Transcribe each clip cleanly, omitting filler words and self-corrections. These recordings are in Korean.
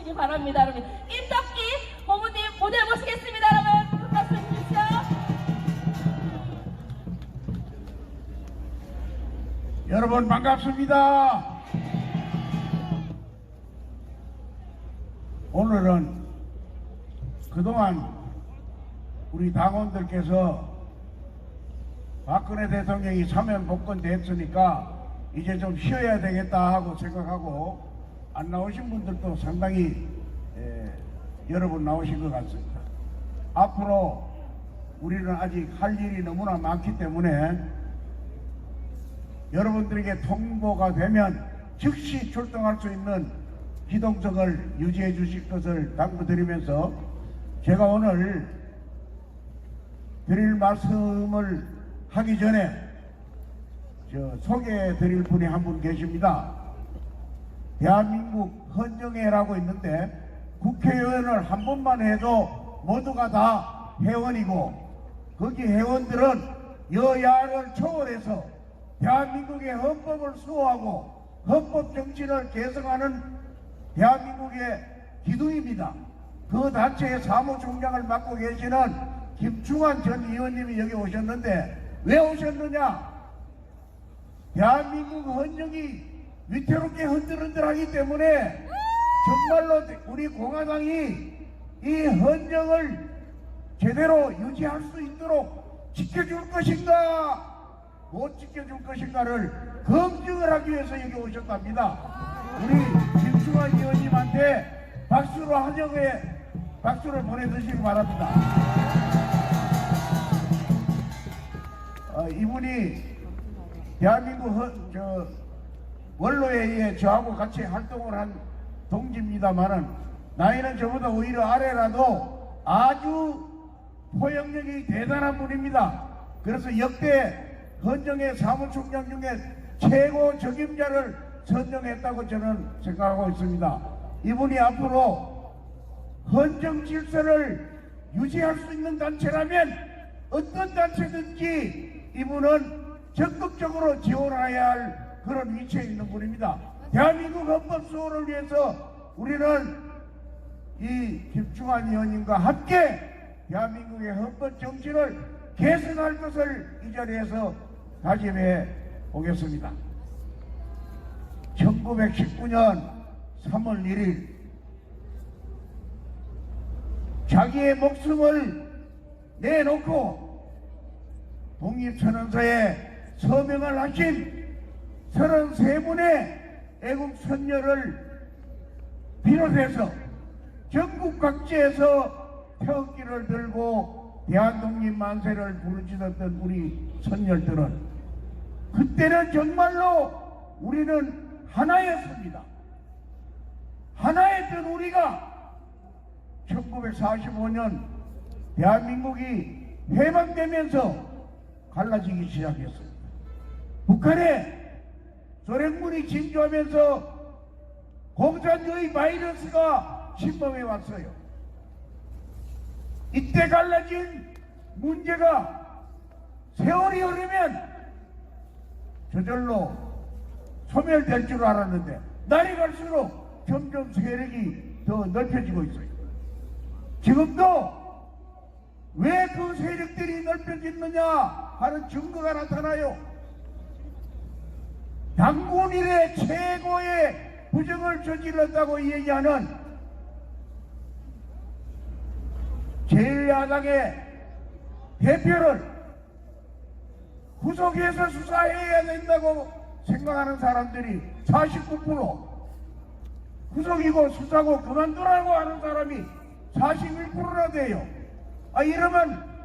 주시기 바랍니다. 여러분 임덕기 고모님 무대 모시겠습니다. 여러분 큰 박수 주십시오. 여러분 반갑습니다. 오늘은 그동안 우리 당원들께서 박근혜 대통령이 사면 복권됐으니까 이제 좀 쉬어야 되겠다 하고 생각하고 안 나오신 분들도 상당히 여러 분 나오신 것 같습니다. 앞으로 우리는 아직 할 일이 너무나 많기 때문에 여러분들에게 통보가 되면 즉시 출동할 수 있는 기동성을 유지해 주실 것을 당부드리면서 제가 오늘 드릴 말씀을 하기 전에 소개해 드릴 분이 한 분 계십니다. 대한민국 헌정회라고 있는데 국회의원을 한 번만 해도 모두가 다 회원이고 거기 회원들은 여야를 초월해서 대한민국의 헌법을 수호하고 헌법 정신을 개성하는 대한민국의 기둥입니다. 그 단체의 사무총장을 맡고 계시는 김충환 전 의원님이 여기 오셨는데 왜 오셨느냐? 대한민국 헌정이 위태롭게 흔들흔들하기 때문에 정말로 우리 공화당이 이 헌정을 제대로 유지할 수 있도록 지켜줄 것인가 못 지켜줄 것인가를 검증을 하기 위해서 여기 오셨답니다. 우리 김충환 의원님한테 박수로 환영의 박수를 보내주시기 바랍니다. 이분이 대한민국 원로회의에 저하고 같이 활동을 한 동지입니다만은 나이는 저보다 오히려 아래라도 아주 포용력이 대단한 분입니다. 그래서 역대 헌정의 사무총장 중에 최고 적임자를 선정했다고 저는 생각하고 있습니다. 이분이 앞으로 헌정 질서를 유지할 수 있는 단체라면 어떤 단체든지 이분은 적극적으로 지원해야 할 그런 위치에 있는 분입니다. 대한민국 헌법 수호를 위해서 우리는 이 김충환 의원님과 함께 대한민국의 헌법 정신을 개선할 것을 이 자리에서 다짐해 보겠습니다. 1919년 3월 1일 자기의 목숨을 내놓고 독립선언서에 서명을 하신 33분의 애국 선녀를 비롯해서 전국 각지에서 태극기를 들고 대한독립 만세를 부르짖었던 우리 선열들은 그때는 정말로 우리는 하나였습니다. 하나였던 우리가 1945년 대한민국이 해방되면서 갈라지기 시작했습니다. 북한에 소련군이 침투하면서 공산주의 바이러스가 침범해 왔어요. 이때 갈라진 문제가 세월이 흐르면 저절로 소멸될 줄 알았는데 날이 갈수록 점점 세력이 더 넓혀지고 있어요. 지금도 왜 그 세력들이 넓혀졌느냐 하는 증거가 나타나요. 당군 이래 최고의 부정을 저질렀다고 얘기하는 제1야당의 대표를 구속해서 수사해야 된다고 생각하는 사람들이 49%, 구속이고 수사고 그만두라고 하는 사람이 41%나 돼요. 이러면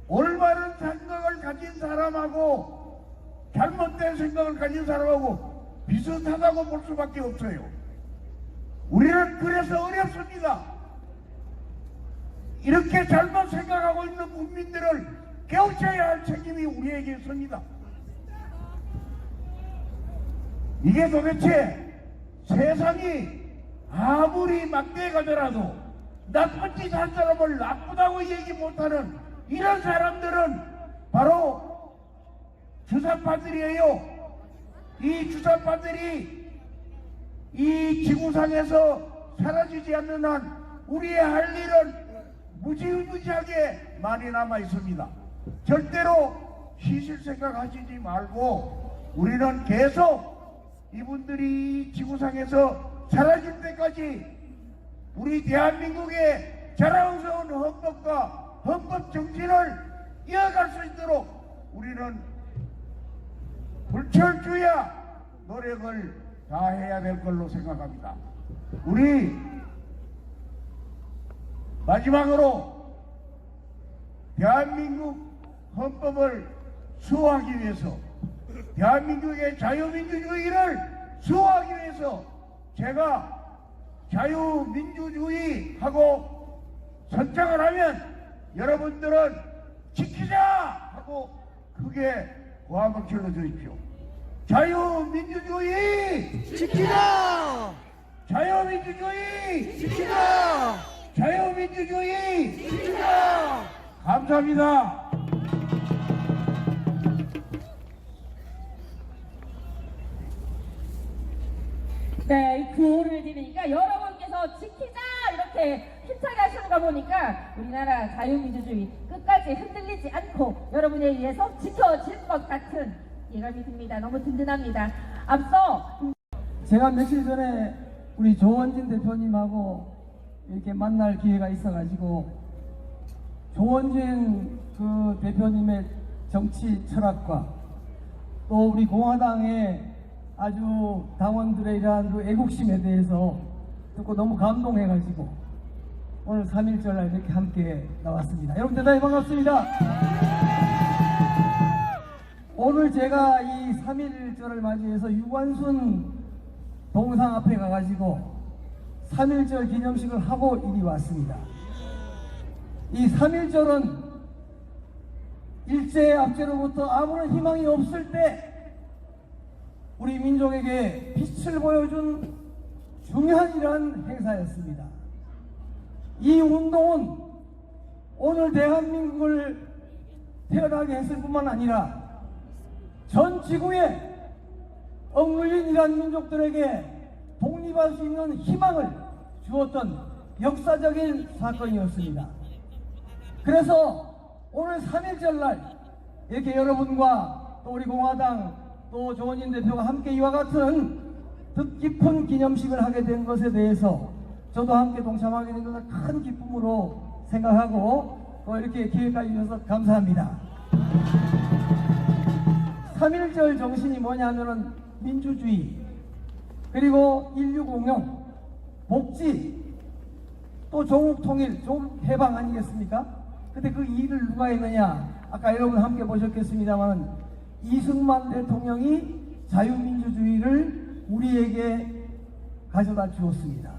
올바른 생각을 가진 사람하고 잘못된 생각을 가진 사람하고 비슷하다고 볼 수밖에 없어요. 우리는 그래서 어렵습니다. 이렇게 잘못 생각하고 있는 국민들을 깨우쳐야 할 책임이 우리에게 있습니다. 이게 도대체 세상이 아무리 막대가더라도 나쁜 짓 한 사람을 나쁘다고 얘기 못하는 이런 사람들은 바로 주사파들이에요. 이 주사파들이 이 지구상에서 사라지지 않는 한 우리의 할 일은 무지무지하게 많이 남아 있습니다. 절대로 쉬실 생각 하시지 말고 우리는 계속 이분들이 지구상에서 사라질 때까지 우리 대한민국의 자랑스러운 헌법과 헌법 정신을 이어갈 수 있도록 우리는 불철주야 노력을 다해야 될 걸로 생각합니다. 우리 마지막으로 대한민국 헌법을 수호하기 위해서 대한민국의 자유민주주의를 수호하기 위해서 제가 자유민주주의하고 선정을 하면 여러분들은 지키자 하고 크게 고함을 질러 주십시오. 자유민주주의 지키자! 자유민주주의 지키자! 자유민주주의 지키자! 감사합니다. 네, 이 구호를 들으니까 여러분께서 지키자 이렇게 힘차게 하시는 거 보니까 우리나라 자유민주주의 끝까지 흔들리지 않고 여러분에 의해서 지켜질 것 같은 예감이 듭니다. 너무 든든합니다. 앞서 제가 며칠 전에 우리 조원진 대표님하고 이렇게 만날 기회가 있어가지고 조원진 그 대표님의 정치 철학과 또 우리 공화당의 아주 당원들의 이러한 그 애국심에 대해서 듣고 너무 감동해가지고 오늘 3.1절 이렇게 함께 나왔습니다. 여러분 대단히 반갑습니다. 오늘 제가 이 3.1절을 맞이해서 유관순 동상 앞에 가가지고 3.1절 기념식을 하고 이리 왔습니다. 이 3.1절은 일제 압제로부터 아무런 희망이 없을 때 우리 민족에게 빛을 보여준 중요한 이러한 행사였습니다. 이 운동은 오늘 대한민국을 태어나게 했을 뿐만 아니라 전 지구에 억눌린 이러한 민족들에게 독립할 수 있는 희망을 주었던 역사적인 사건이었습니다. 그래서 오늘 3.1절 날 이렇게 여러분과 또 우리 공화당 또 조원진 대표가 함께 이와 같은 뜻깊은 기념식을 하게 된 것에 대해서 저도 함께 동참하게 된 것을 큰 기쁨으로 생각하고 또 이렇게 기회까지 주셔서 감사합니다. 3.1절 정신이 뭐냐면은 민주주의 그리고 인류공영 복지 또 조국통일 조국해방 아니겠습니까? 근데 그 일을 누가 했느냐 아까 여러분 함께 보셨겠습니다만 이승만 대통령이 자유민주주의를 우리에게 가져다 주었습니다.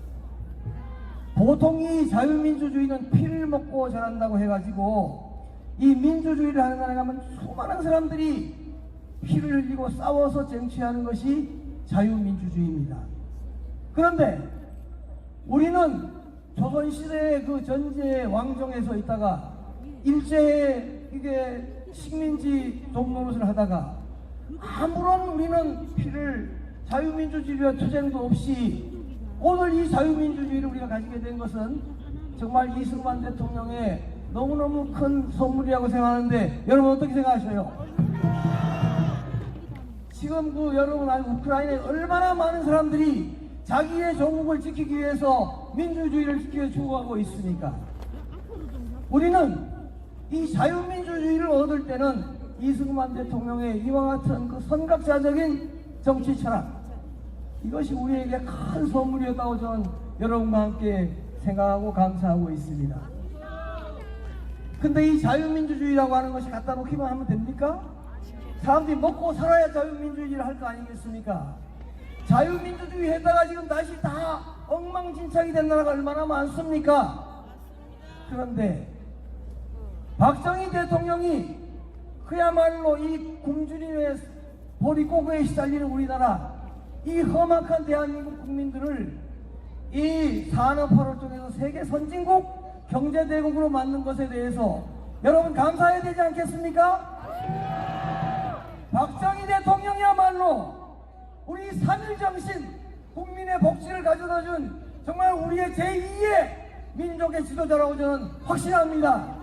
보통 이 자유민주주의는 피를 먹고 자란다고 해가지고 이 민주주의를 하는 나라에 가면 수많은 사람들이 피를 흘리고 싸워서 쟁취하는 것이 자유민주주의입니다. 그런데 우리는 조선시대의 그 전제 왕정에서 있다가 일제에 이게 식민지 종노릇을 하다가 아무런 우리는 피를 자유민주주의와 투쟁도 없이 오늘 이 자유민주주의를 우리가 가지게 된 것은 정말 이승만 대통령의 너무너무 큰 선물이라고 생각하는데 여러분 어떻게 생각하셔요? 지금 그 여러분 알고 우크라이나에 얼마나 많은 사람들이 자기의 조국을 지키기 위해서 민주주의를 지키기 위해 죽어가고 있습니까? 우리는 이 자유민주주의를 얻을 때는 이승만 대통령의 이와 같은 그 선각자적인 정치 철학 이것이 우리에게 큰 선물이었다고 저는 여러분과 함께 생각하고 감사하고 있습니다. 근데 이 자유민주주의라고 하는 것이 갖다 놓기만 하면 됩니까? 사람들이 먹고 살아야 자유민주주의를 할 거 아니겠습니까? 자유민주주의 했다가 지금 다시 다 엉망진창이 된 나라가 얼마나 많습니까? 그런데 박정희 대통령이 그야말로 이 굶주림의 보릿고개에 시달리는 우리나라 이 험악한 대한민국 국민들을 이 산업화로 쪽에서 세계 선진국 경제대국으로 만든 것에 대해서 여러분 감사해야 되지 않겠습니까? 박정희 대통령이야말로 우리 3.1 정신 국민의 복지를 가져다준 정말 우리의 제2의 민족의 지도자라고 저는 확신합니다.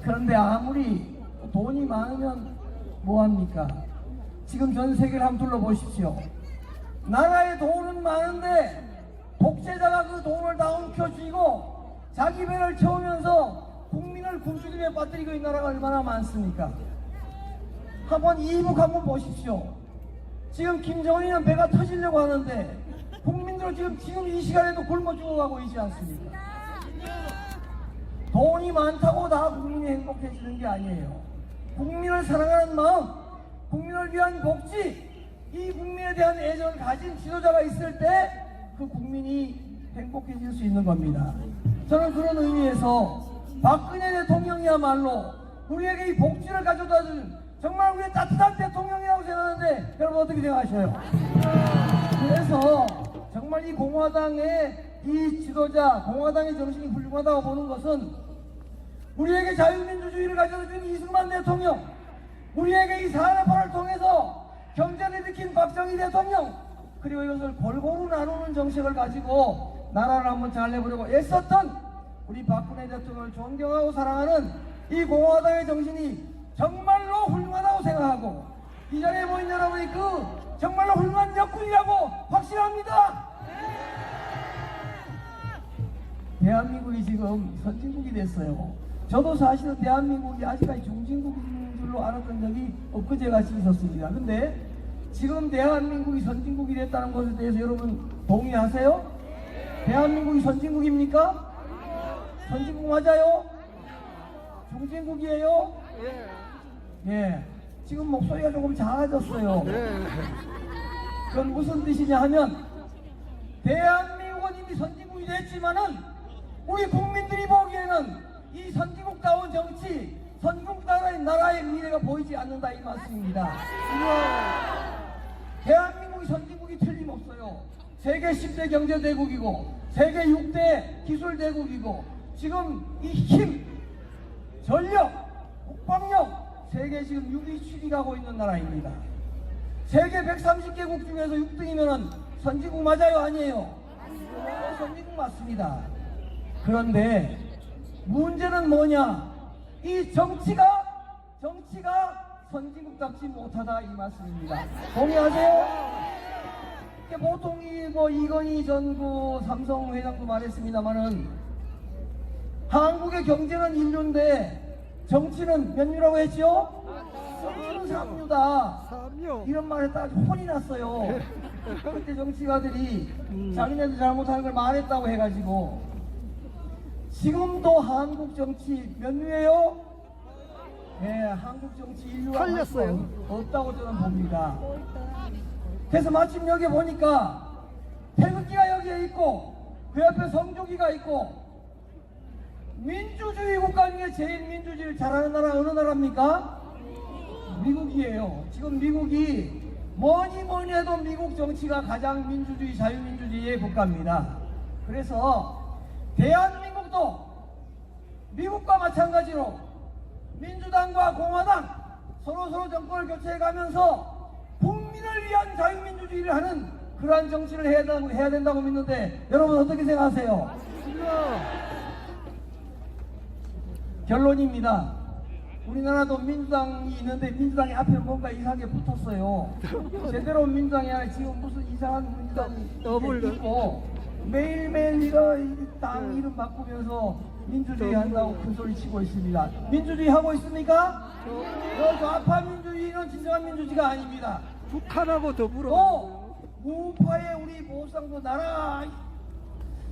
그런데 아무리 돈이 많으면 뭐합니까? 지금 전 세계를 한번 둘러보십시오. 나라에 돈은 많은데 독재자가 그 돈을 다 움켜쥐고 자기 배를 채우면서 국민을 굶주림에 빠뜨리고 있는 나라가 얼마나 많습니까? 한번 이북 한번 보십시오. 지금 김정은이는 배가 터지려고 하는데 국민들은 지금 이 시간에도 굶어 죽어가고 있지 않습니까? 돈이 많다고 다 국민이 행복해지는 게 아니에요. 국민을 사랑하는 마음, 국민을 위한 복지, 이 국민에 대한 애정을 가진 지도자가 있을 때 그 국민이 행복해질 수 있는 겁니다. 저는 그런 의미에서 박근혜 대통령이야말로 우리에게 이 복지를 가져다 준 정말 우리의 따뜻한 대통령이라고 생각하는데 여러분 어떻게 생각하셔요? 그래서 정말 이 공화당의 이 지도자, 공화당의 정신이 훌륭하다고 보는 것은 우리에게 자유민주주의를 가져다 준 이승만 대통령, 우리에게 이 산업화를 통해서 경제를 일으킨 박정희 대통령, 그리고 이것을 골고루 나누는 정책을 가지고 나라를 한번 잘 내보려고 애썼던 우리 박근혜 대통령을 존경하고 사랑하는 이 공화당의 정신이 정말로 훌륭하다고 생각하고 이 자리에 모인 여러분이 그 정말로 훌륭한 역군이라고 확신합니다. 대한민국이 지금 선진국이 됐어요. 저도 사실은 대한민국이 아직까지 중진국인 줄로 알았던 적이 엊그제같이 있었습니다. 근데 지금 대한민국이 선진국이 됐다는 것에 대해서 여러분 동의하세요? 대한민국이 선진국입니까? 선진국 맞아요? 중진국이에요? 예. 지금 목소리가 조금 작아졌어요. 그건 무슨 뜻이냐 하면 대한민국은 이미 선진국이 됐지만은 우리 국민들이 보기에는 이 선진국다운 정치, 선진국다운 나라의 미래가 보이지 않는다 이 말씀입니다. 대한민국이 선진국이 틀림없어요. 세계 10대 경제대국이고 세계 6대 기술대국이고 지금 이 힘, 전력, 국방력 세계 지금 6위 7위 가고 있는 나라입니다. 세계 130개국 중에서 6등이면은 선진국 맞아요? 아니에요? 선진국 맞습니다. 그런데 문제는 뭐냐? 이 정치가 선진국답지 못하다 이 말씀입니다. 동의하세요? 보통 이건희 전구 삼성 회장도 말했습니다만은 한국의 경제는 인류인데 정치는 몇 류라고 했죠? 정치는 삼류다. 이런 말 했다가 혼이 났어요. 그때 정치가들이 자기네들 잘못하는 걸 말했다고 해가지고 지금도 한국 정치 몇 류예요? 네, 한국 정치 인류가 없다고 저는 봅니다. 그래서 마침 여기 보니까 태극기가 여기에 있고 그 옆에 성조기가 있고 민주주의 국가 중에 제일 민주주의를 잘하는 나라 어느 나라입니까? 미국이에요. 지금 미국이 뭐니 해도 미국 정치가 가장 민주주의, 자유민주주의의 국가입니다. 그래서 대한민국도 미국과 마찬가지로 민주당과 공화당 서로 정권을 교체해가면서 국민을 위한 자유민주주의를 하는 그러한 정치를 해야 된다고 믿는데 여러분 어떻게 생각하세요? 결론입니다. 우리나라도 민주당이 있는데 민주당이 앞에 뭔가 이상하게 붙었어요. 제대로 민주당이 아니라 지금 무슨 이상한 민주당이 있고 매일매일 당 이름 바꾸면서 민주주의 한다고 큰 소리 치고 있습니다. 민주주의 하고 있습니까? 저 좌파 민주주의는 진정한 민주주의가 아닙니다. 북한하고 더불어 우파의 우리 보수당도 나라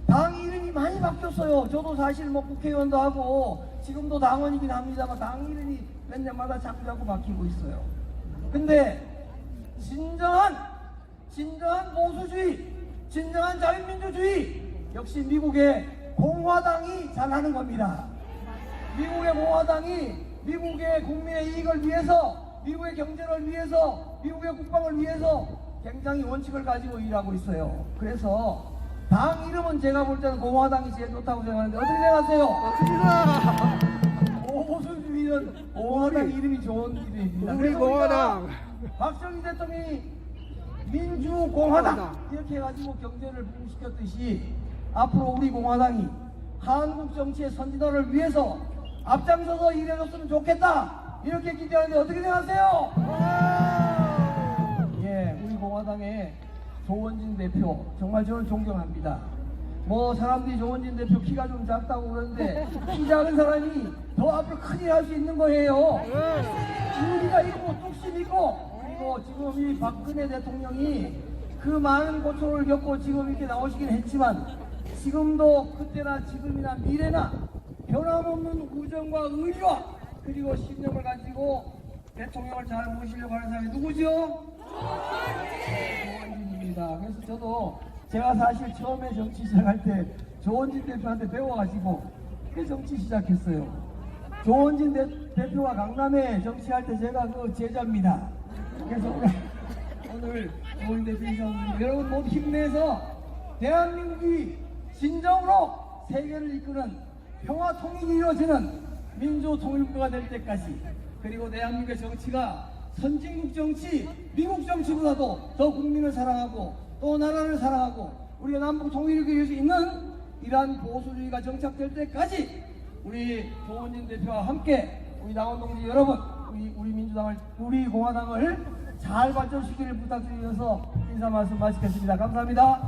당 이름이 많이 바뀌었어요. 저도 사실 국회의원도 하고 지금도 당원이긴 합니다만 당 이름이 몇 년마다 자꾸 바뀌고 있어요. 근데 진정한 보수주의, 진정한 자유민주주의 역시 미국의 공화당이 잘하는 겁니다. 미국의 공화당이 미국의 국민의 이익을 위해서, 미국의 경제를 위해서, 미국의 국방을 위해서 굉장히 원칙을 가지고 일하고 있어요. 그래서 당 이름은 제가 볼 때는 공화당이 제일 좋다고 생각하는데 어떻게 생각하세요? 보수주의는 공화당 이름이 좋은 이름입니다. 우리 공화당 박정희 대통령이 민주공화당 이렇게 해가지고 경제를 부흥시켰듯이 앞으로 우리 공화당이 한국 정치의 선진화를 위해서 앞장서서 일해줬으면 좋겠다 이렇게 기대하는데 어떻게 생각하세요? 예, 우리 공화당의 조원진 대표 정말 저는 존경합니다. 뭐 사람들이 조원진 대표 키가 좀 작다고 그러는데 키 작은 사람이 더 앞으로 큰일 할 수 있는 거예요. 의리가 있고 뚝심 있고 그리고 지금 이 박근혜 대통령이 그 많은 고초를 겪고 지금 이렇게 나오시긴 했지만 지금도 그때나 지금이나 미래나 변함없는 우정과 의리와 그리고 신념을 가지고 대통령을 잘 모시려고 하는 사람이 누구죠? 조원진입니다. 그래서 저도 제가 사실 처음에 정치 시작할 때 조원진 대표한테 배워가지고 그 정치 시작했어요. 조원진 대표가 강남에 정치할 때 제가 그 제자입니다. 그래서 오늘 조원진 대표님 여러분 모두 힘내서 대한민국이 진정으로 세계를 이끄는 평화 통일이 이루어지는 민주 통일국가가 될 때까지 그리고 대한민국의 정치가 선진국 정치, 미국 정치보다도 더 국민을 사랑하고 또 나라를 사랑하고 우리가 남북 통일을 위해서 있는 이러한 보수주의가 정착될 때까지 우리 조원진 대표와 함께 우리 당원 동지 여러분 우리 민주당을 우리 공화당을 잘 발전시키기를 부탁드리면서 인사 말씀 마치겠습니다. 감사합니다.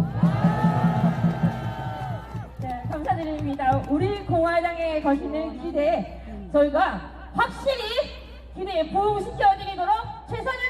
네, 감사드립니다. 우리 공화당에 거시는 기대 저희가 확실히 기대에 부응시켜드리도록 최선을